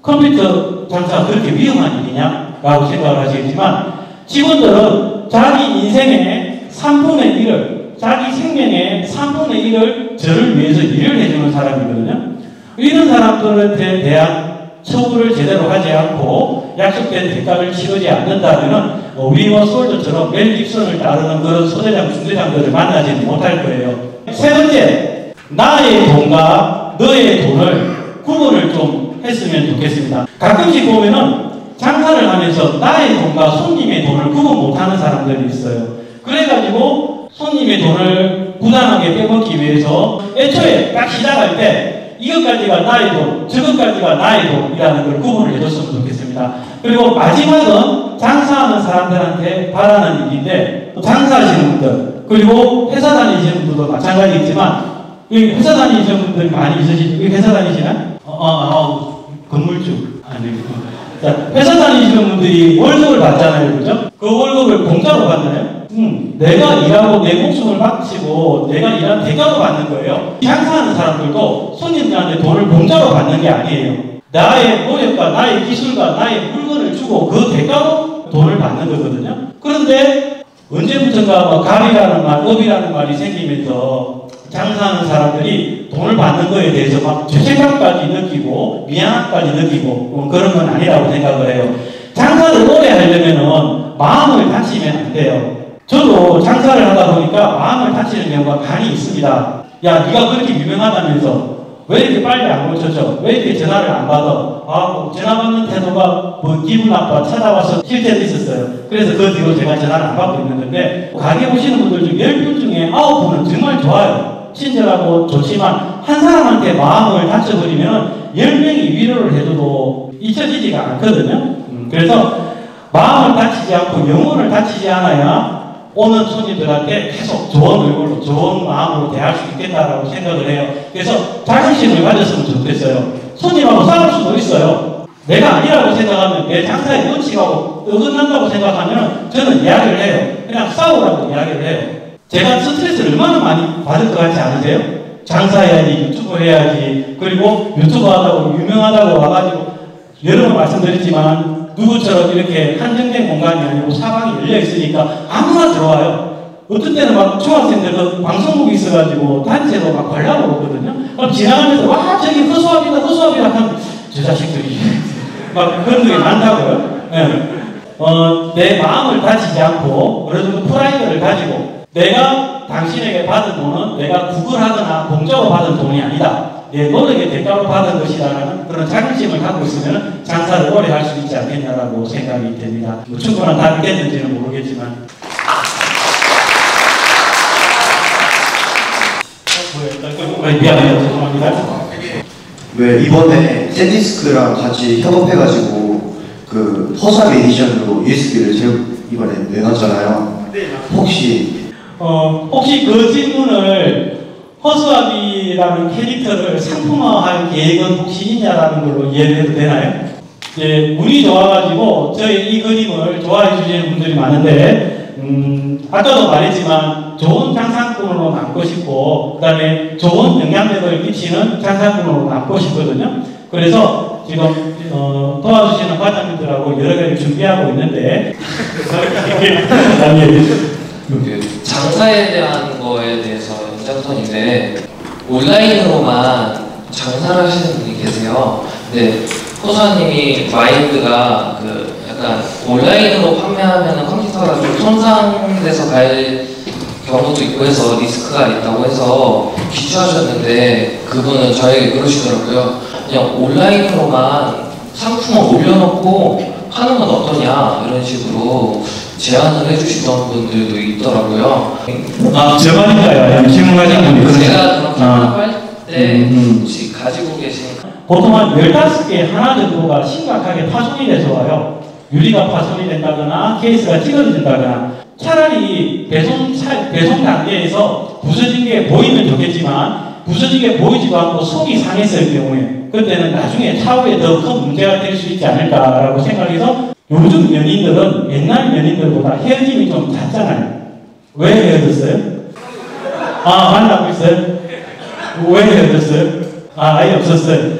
컴퓨터 장사가 그렇게 위험한 일이냐? 라고 생각을 하시겠지만 직원들은 자기 인생의 3분의 1을 자기 생명의 3분의 1을 저를 위해서 일을 해주는 사람이거든요. 이런 사람들한테 대한 처우를 제대로 하지 않고 약속된 대가를 치르지 않는다면 위워 솔저처럼 멜 깁슨을 따르는 그런 소대장, 중대장들을 만나지는 못할 거예요. 세 번째, 나의 돈과 너의 돈을 구분을 좀 했으면 좋겠습니다. 가끔씩 보면은 장사를 하면서 나의 돈과 손님의 돈을 구분 못하는 사람들이 있어요. 그래가지고 손님의 돈을 부당하게 빼먹기 위해서 애초에 딱 시작할 때 이것까지가 나의 돈, 저것까지가 나의 돈이라는 걸 구분을 해줬으면 좋겠습니다. 그리고 마지막은 장사하는 사람들한테 바라는 얘기인데, 장사하시는 분들, 그리고 회사 다니시는 분들도 마찬가지겠지만, 여기 회사 다니시는 분들이 많이 있으시죠? 여기 회사 다니시나? 건물주. 아니, 자, 회사 다니시는 분들이 월급을 받잖아요. 그죠? 그 월급을 공짜로 받나요? 내가 일하고 내 목숨을 바치고 내가 일한 대가로 받는 거예요. 장사하는 사람들도 손님들한테 돈을 공짜로 받는 게 아니에요. 나의 노력과 나의 기술과 나의 물건을 주고 그 대가로 돈을 받는 거거든요. 그런데 언제부턴가 뭐 갑이라는 말, 업이라는 말이 생기면서 장사하는 사람들이 돈을 받는 거에 대해서 막 죄책감까지 느끼고 미안함까지 느끼고 그런 건 아니라고 생각을 해요. 장사를 오래 하려면은 마음을 다치면 안 돼요. 저도 장사를 하다 보니까 마음을 다치는 경우가 많이 있습니다. 야, 네가 그렇게 유명하다면서 왜 이렇게 빨리 안 고쳐져? 왜 이렇게 전화를 안 받아? 뭐 전화 받는 태도가 뭐 기분 나빠 찾아와서 실제로 있었어요. 그래서 그 뒤로 제가 전화를 안 받고 있는 건데, 가게 오시는 분들 중 10분 중에 9분은 정말 좋아요. 친절하고 좋지만 한 사람한테 마음을 다쳐버리면 10명이 위로를 해줘도 잊혀지지가 않거든요. 그래서 마음을 다치지 않고 영혼을 다치지 않아야 오는 손님들한테 계속 좋은 얼굴로 좋은 마음으로 대할 수 있겠다라고 생각을 해요. 그래서 자긍심을 가졌으면 좋겠어요. 손님하고 싸울 수도 있어요. 내가 아니라고 생각하면, 내 장사의 원칙하고 어긋난다고 생각하면 저는 이야기를 해요. 그냥 싸우라고 이야기를 해요. 제가 스트레스를 얼마나 많이 받을 것 같지 않으세요? 장사해야지, 유튜브 해야지, 그리고 유튜브 하다고 유명하다고 와가지고 여러 번 말씀드렸지만 누구처럼 이렇게 한정된 공간이 아니고 사방이 열려 있으니까 아무나 들어와요. 어떤 때는 막 중학생들 그 방송국이 있어가지고 단체로 막 관람을 오거든요. 그럼 지나가면서 와 저기 허수아비다 허수아비다 하면 저 자식들이 막 그런 게 많다고요. 네. 내 마음을 다치지 않고 어느 정도 프라이드를 가지고 내가 당신에게 받은 돈은 내가 구걸하거나 공짜로 받은 돈이 아니다. 내 노력의 대가로 받은 것이라는 그런 자긍심을 갖고 있으면 장사를 오래 할 수 있지 않겠냐라고 생각이 됩니다. 뭐 충분한 답이 됐는지는 모르겠지만. 미안해요. 죄송합니다.
왜 이번에 샌디스크랑 같이 협업해가지고 그 허수아비 에디션으로 USB를 이번에 내놨잖아요. 혹시
그 질문을 허수아비라는 캐릭터를 상품화할 계획은 혹시 있냐라는 걸로 이해해도 되나요? 이제 운이 좋아가지고 저희 이 그림을 좋아해 주시는 분들이 많은데 아까도 말했지만 좋은 장상품으로 남고 싶고 그 다음에 좋은 영향력을 끼치는 장상품으로 남고 싶거든요. 그래서 지금 도와주시는 과장님들하고 여러 가지 준비하고 있는데
그 장사에 대한 거에 대해서 연장선인데 온라인으로만 장사를 하시는 분이 계세요. 근데 호수아님이 마인드가 그 약간 온라인으로 판매하면 컴퓨터가 좀 손상돼서 갈 경우도 있고 해서 리스크가 있다고 해서 기추하셨는데 그분은 저에게 그러시더라고요. 그냥 온라인으로만 상품을 올려놓고 하는 건 어떠냐 이런 식으로 제안을 해주시던 분들도 있더라고요.
제 말인가요? 질문하신 분이
제가 그렇게 할 때 혹시 가지고 계신
보통 한 15개 하나 정도가 심각하게 파손이 돼서 와요. 유리가 파손이 된다거나 케이스가 찌그러진다거나 차라리 배송 단계에서 부서진 게 보이면 좋겠지만 부서진 게 보이지도 않고 속이 상했을 경우에 그때는 나중에 차후에 더 큰 문제가 될 수 있지 않을까라고 생각해서 요즘 연인들은 옛날 연인들보다 헤어짐이 좀 잦잖아요. 왜 헤어졌어요? 만나고 있어요? 왜 헤어졌어요? 아예 없었어요.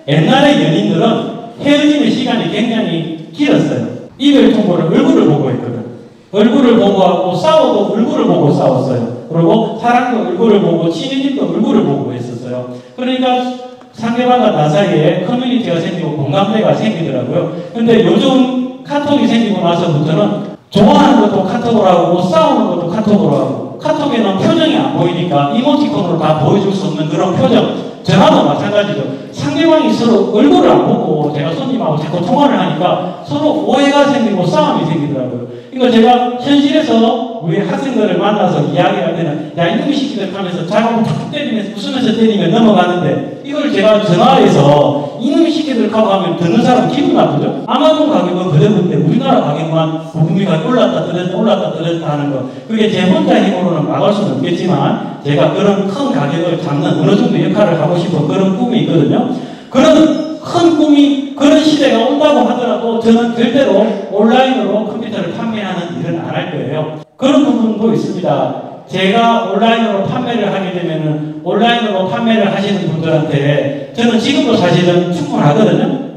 옛날의 연인들은 헤어짐의 시간이 굉장히 길었어요. 이별 통보를 얼굴을 보고 했거든. 얼굴을 보고 하고 싸워도 얼굴을 보고 싸웠어요. 그리고 사랑도 얼굴을 보고 친해짐도 얼굴을 보고 했었어요. 그러니까 상대방과 나 사이에 커뮤니티가 생기고 공감대가 생기더라고요. 근데 요즘 카톡이 생기고 나서부터는 좋아하는 것도 카톡으로 하고 싸우는 것도 카톡으로 하고 카톡에는 표정이 안 보이니까 이모티콘으로 다 보여줄 수 없는 그런 표정. 전화도 마찬가지죠. 상대방이 서로 얼굴을 안 보고 제가 손님하고 자꾸 통화를 하니까 서로 오해가 생기고 싸움이 생기더라고요. 이거 제가 현실에서 우리 학생들을 만나서 이야기할 때는 야 이놈의 새끼들 하면서 자꾸 탁 때리면서 웃으면서 때리면 넘어가는데 이걸 제가 전화해서 이놈의 새끼들 하고 하면 듣는 사람 기분 나쁘죠? 아마존 가격은 그대로인데 우리나라 가격만 부품이 올랐다 떨어졌다 하는 거 그게 제 혼자 힘으로는 막을 수는 없겠지만 제가 그런 큰 가격을 잡는 어느 정도 역할을 하고 싶은 그런 꿈이 있거든요. 그런 큰 꿈이 그런 시대가 온다고 하더라도 저는 절대로 온라인으로 컴퓨터를 판매하는 일은 안 할 거예요. 그런 부분도 있습니다. 제가 온라인으로 판매를 하게 되면은 온라인으로 판매를 하시는 분들한테 저는 지금도 사실은 충분하거든요.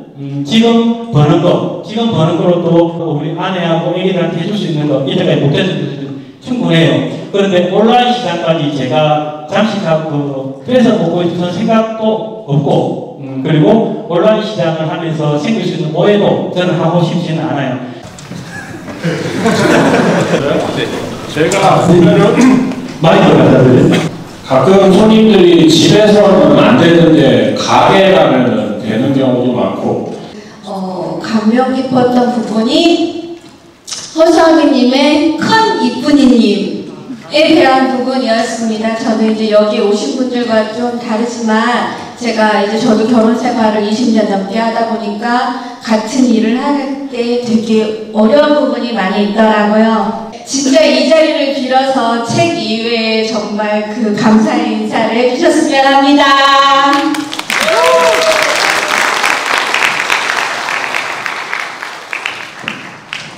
지금 버는 거로 또 우리 아내하고 애기들한테 해줄 수 있는 거 이제까지 못해서 충분해요. 그런데 온라인 시장까지 제가 잠시 뺏어 먹고 있는 생각도 없고 그리고 온라인 시장을 하면서 생길 수 있는 오해도 저는 하고 싶지는 않아요.
제가 보면은
마이크를
가끔 손님들이 집에서는 안 되는데 가게 가면은 되는 경우도 많고
감명 깊었던 부분이 허수아비님의 큰 이쁜이님에 대한 부분이었습니다. 저는 이제 여기 오신 분들과 좀 다르지만 제가 이제 저도 결혼 생활을 20년 넘게 하다 보니까 같은 일을 할 때 되게 어려운 부분이 많이 있더라고요. 진짜 이 자리를 빌어서 책 이외에 정말 그 감사의 인사를 해주셨으면 합니다.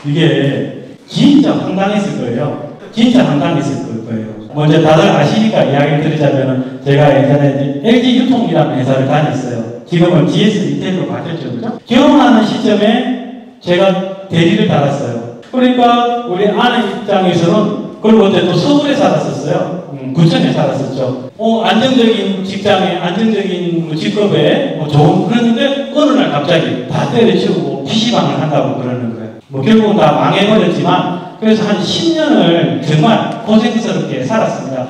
이게 진짜 황당했을 거예요. 진짜 황당했을 거예요. 먼저 다들 아시니까 이야기를 드리자면 제가 예전에 LG 유통이라는 회사를 다녔어요. 지금은 GS 리테일로 바뀌었죠. 그죠? 결혼하는 시점에 제가 대리를 달았어요. 그러니까 우리 아내 입장에서는 그리고 그때 또 서울에 살았었어요. 구청에 살았었죠. 안정적인 직장에 안정적인 직업에 좋은 그랬는데 어느 날 갑자기 다 때려치우고 PC방을 한다고 그러는 거예요. 결국은 다 망해버렸지만 그래서 한 10년을 정말 고생스럽게 살았습니다.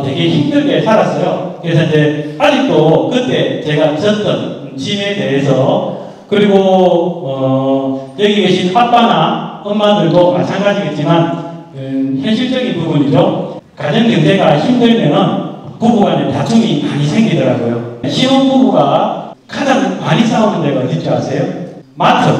되게 힘들게 살았어요. 그래서 이제 아직도 그때 제가 졌던 짐에 대해서 그리고 여기 계신 아빠나 엄마들도 마찬가지겠지만 현실적인 부분이죠. 가정 경제가 힘들면은 부부간에 다툼이 많이 생기더라고요. 신혼부부가 가장 많이 싸우는 데가 어딘지 아세요? 마트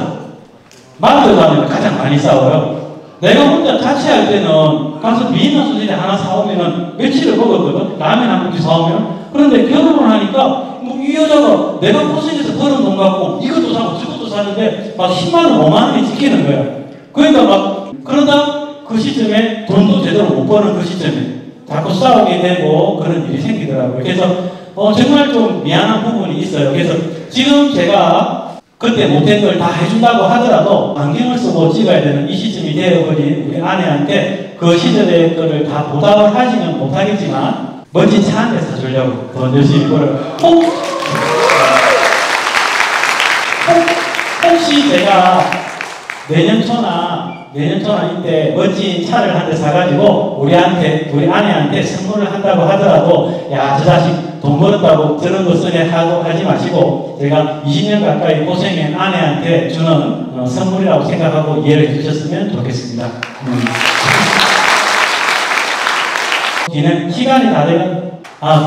가면 가장 많이 싸워요. 내가 혼자 자취할 때는 가서 비엔나 소시지 하나 사오면은 며칠을 먹었거든. 라면 한 봉지 사오면. 그런데 결혼을 하니까 이 여자가 내가 고생해서 버는 돈 갖고 이것도 사고 저것도 사는데 막 10만원 5만원이 지키는 거야. 그러니까 막 그러다 그 시점에 돈도 제대로 못 버는 그 시점에 자꾸 싸우게 되고 그런 일이 생기더라고요. 그래서 정말 좀 미안한 부분이 있어요. 그래서 지금 제가 그때 못된 걸 다 해준다고 하더라도 안경을 쓰고 찍어야 되는 이 시점이 되어버린 우리 아내한테 그 시절의 거를 다 보답을 하지는 못하겠지만 멋진 차 한 대 사주려고 더 열심히 벌어요. 혹시 제가 내년 초나 이때 멋진 차를 한 대 사가지고 우리 아내한테 선물을 한다고 하더라도 야, 저 자식 돈 벌었다고 저런 거 쓰네 하고 하지 마시고 제가 20년 가까이 고생한 아내한테 주는 선물이라고 생각하고 이해를 해주셨으면 좋겠습니다. 시간이 다 되면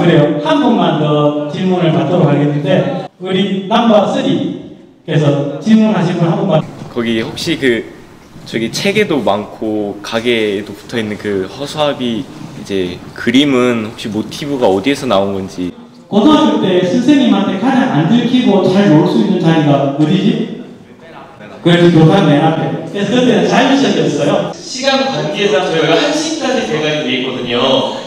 그래요. 한 분만 더 질문을 받도록 하겠는데 우리 넘버 3께서 질문하신 분 한 분만.
거기 혹시 저기 책에도 많고 가게에도 붙어있는 그 허수아비 이제 그림은 혹시 모티브가 어디에서 나온 건지.
고등학교 때 선생님한테 가장 안 들키고 잘 놀 수 있는 자리가 어디지? 그래서 교탁 맨 앞에. 그래서 그때는 자율책이었어요.
시간 관계상 저희가 1시까지 대관이 돼 있거든요.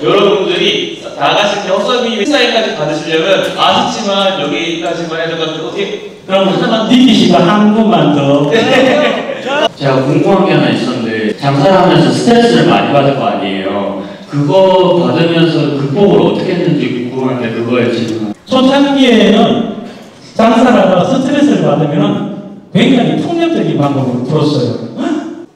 여러분들이 나가실 때 허수아비 회사에까지 받으시려면 아쉽지만 여기까지만 해줘가지고 어떻게
그럼 니키 씨가 한 분만 더.
제가 궁금한 게 하나 있었는데 장사를 하면서 스트레스를 많이 받을 거 아니에요. 그거 받으면서 극복을 어떻게 했는지 궁금한데 그거에 지금
초창기에는 장사라가 스트레스를 받으면 굉장히 폭력적인 방법을 풀었어요.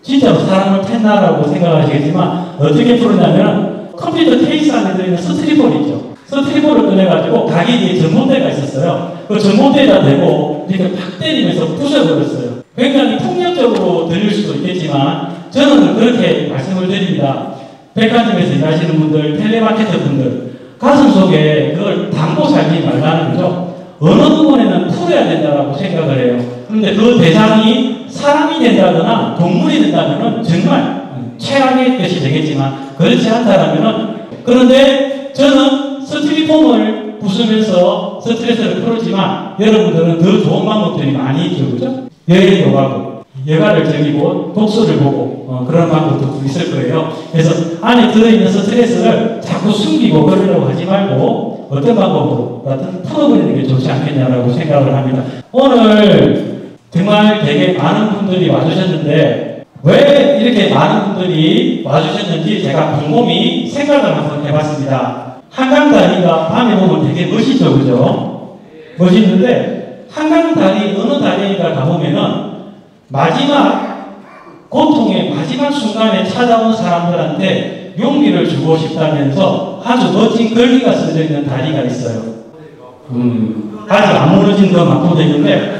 진짜 사람을 팼나라고 생각하시겠지만 어떻게 풀었냐면 컴퓨터 케이스 안에 들어있는 스트리볼이 있죠. 스트리볼을 꺼내가지고 가게 뒤에 전봇대가 있었어요. 그 전봇대에다 대고 이렇게 팍 때리면서 부숴버렸어요. 굉장히 폭력적으로 들릴 수도 있겠지만 저는 그렇게 말씀을 드립니다. 백화점에서 일하시는 분들, 텔레마케터 분들 가슴 속에 그걸 담고 살지 말라는 거죠. 어느 부분에는 풀어야 된다고 생각을 해요. 그런데 그 대상이 사람이 된다거나 동물이 된다면 정말 최악의 것이 되겠지만 그렇지 않다라면 그런데 저는 스트리폼을 부수면서 스트레스를 풀었지만 여러분들은 더 좋은 방법들이 많이 있죠. 그죠? 여행도 가고 여가를 즐기고 독서를 보고 그런 방법도 있을 거예요. 그래서 안에 들어있는 스트레스를 자꾸 숨기고 그러려고 하지 말고 어떤 방법으로 풀어버리는 게 좋지 않겠냐라고 생각을 합니다. 오늘 정말 되게 많은 분들이 와주셨는데 왜 이렇게 많은 분들이 와주셨는지 제가 곰곰이 생각을 한번 해봤습니다. 한강다리가 밤에 보면 되게 멋있죠, 그죠? 멋있는데 한강다리 어느 다리에가 가보면은 마지막 고통의 마지막 순간에 찾아온 사람들한테 용기를 주고 싶다면서 아주 멋진 글귀가 써져 있는 다리가 있어요. 아직 안 무너진 거 많고 되는데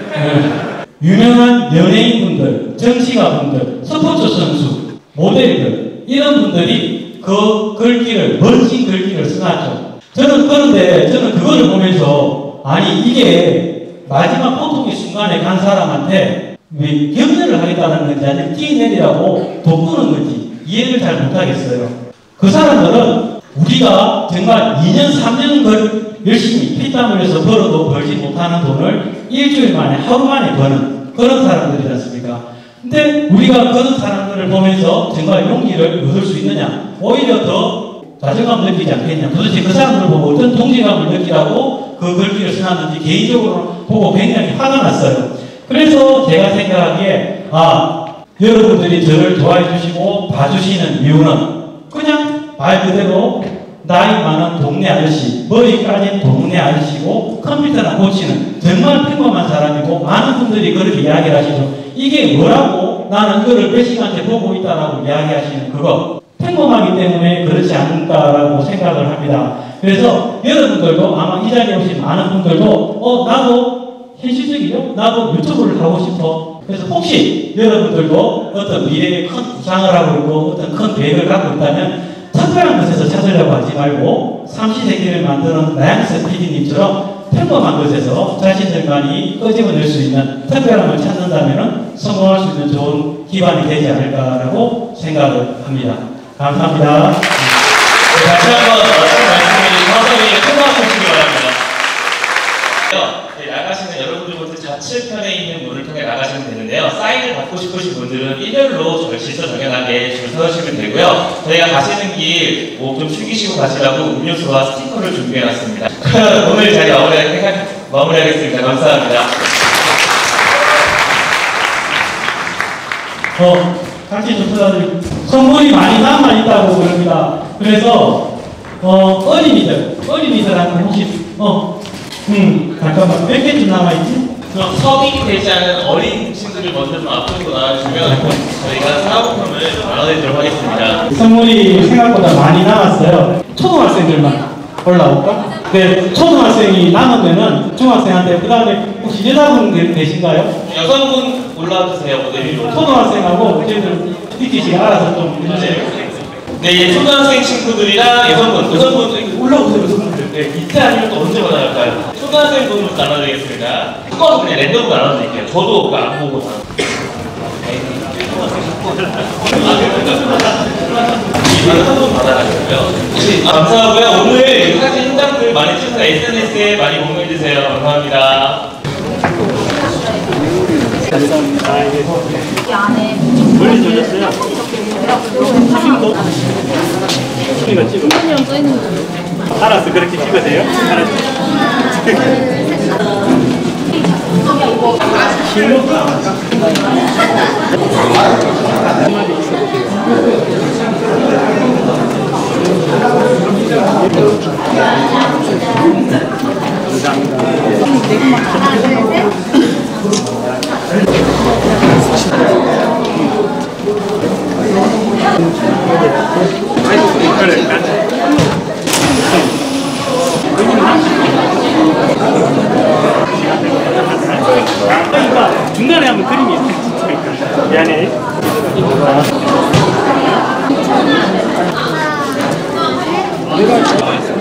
유명한 연예인분들, 정치가분들, 스포츠 선수, 모델들 이런 분들이 그 글귀를 멋진 글귀를 써놨죠. 저는 그거를 보면서 아니 이게 마지막 고통의 순간에 간 사람한테 왜 격려를 하겠다는 건지 아니면 뛰어내리라고 돕는 건지 이해를 잘 못하겠어요. 그 사람들은 우리가 정말 2년 3년 열심히 피땀 흘려서 벌어도 벌지 못하는 돈을 일주일 만에 하루 만에 버는 그런 사람들이지 않습니까? 근데 우리가 그런 사람들을 보면서 정말 용기를 얻을 수 있느냐? 오히려 더 자존감을 느끼지 않겠냐? 도대체 그 사람들을 보고 어떤 동질감을 느끼라고 그 글귀를 써놨는지 개인적으로 보고 굉장히 화가 났어요. 그래서 제가 생각하기에 여러분들이 저를 좋아해 주시고 봐주시는 이유는 그냥 말 그대로 나이 많은 동네 아저씨, 머리 까진 동네 아저씨고 컴퓨터나 고치는 정말 평범한 사람이고 많은 분들이 그렇게 이야기를 하시죠. 이게 뭐라고 나는 그걸 몇 시간째 보고 있다라고 이야기하시는 그거 평범하기 때문에 그렇지 않을까라고 생각을 합니다. 그래서 여러분들도 아마 이 자리에 오신 많은 분들도 나도 현실적이죠? 나도 유튜브를 하고 싶어. 그래서 혹시 여러분들도 어떤 미래에 큰 구상을 하고 있고 어떤 큰 계획을 갖고 있다면 특별한 것에서 찾으려고 하지 말고 삼시세계를 만드는 나양석 PD님처럼 평범한 것에서 자신들만이 끄집어낼 수 있는 특별함을 찾는다면 성공할 수 있는 좋은 기반이 되지 않을까라고 생각을 합니다. 감사합니다.
다시 한번 말씀드린 서서히 큰 박수 주시기 바랍니다. 나가시는 여러분들부터 좌측편에 있는 문을 통해 나가시면 되는데요. 사인을 받고 싶으신 분들은 일렬로 질서 정연하게 줄 서시면 되고요. 저희가 가시는 길 목 좀 숙이시고 가시라고 음료수와 스티커를 준비해놨습니다. 오늘 자리 마무리하겠습니다. 감사합니다.
같이 조사들 선물이 많이 남아있다고 그럽니다. 그래서 어린이들한테 혹시 잠깐만 몇 개쯤 남아있지?
그럼 성인이 되지 않은 어린 친구들 먼저 좀 앞으로 나와주시면 저희가 사은품을 나눠드리도록 하겠습니다.
선물이 생각보다 많이 남았어요. 초등학생들만 올라올까? 네, 초등학생이 남으면은 중학생한테 그 다음에 혹시 여자분 계신가요?
여성분 올라와주세요. 모델로.
초등학생하고 쟤들 PT 씨가 알아서 좀 해주세요.
네, 초등학생 친구들이랑 여성분 올라오세요. 여성분들. 네, 이때 아니면 또 언제 만날까요? 초등학생 분으로 나눠드리겠습니다. 뚜껑 그냥 랜덤으로 나눠드릴게요. 저도 안 보고 다. 한번 받아가시고요. 감사하고요. 오늘 사진 현장들 많이 찍어서 SNS에 많이 공유해주세요. 감사합니다.
이 안에
멀리 돌렸어요. 지금도 소리가 찍어.
신분이랑 써있는 거.
알았어, 그렇게 찍어도 돼요? 알았어. 감사합니다.
중간에 한번 그림이 있으니까 미안해. 내가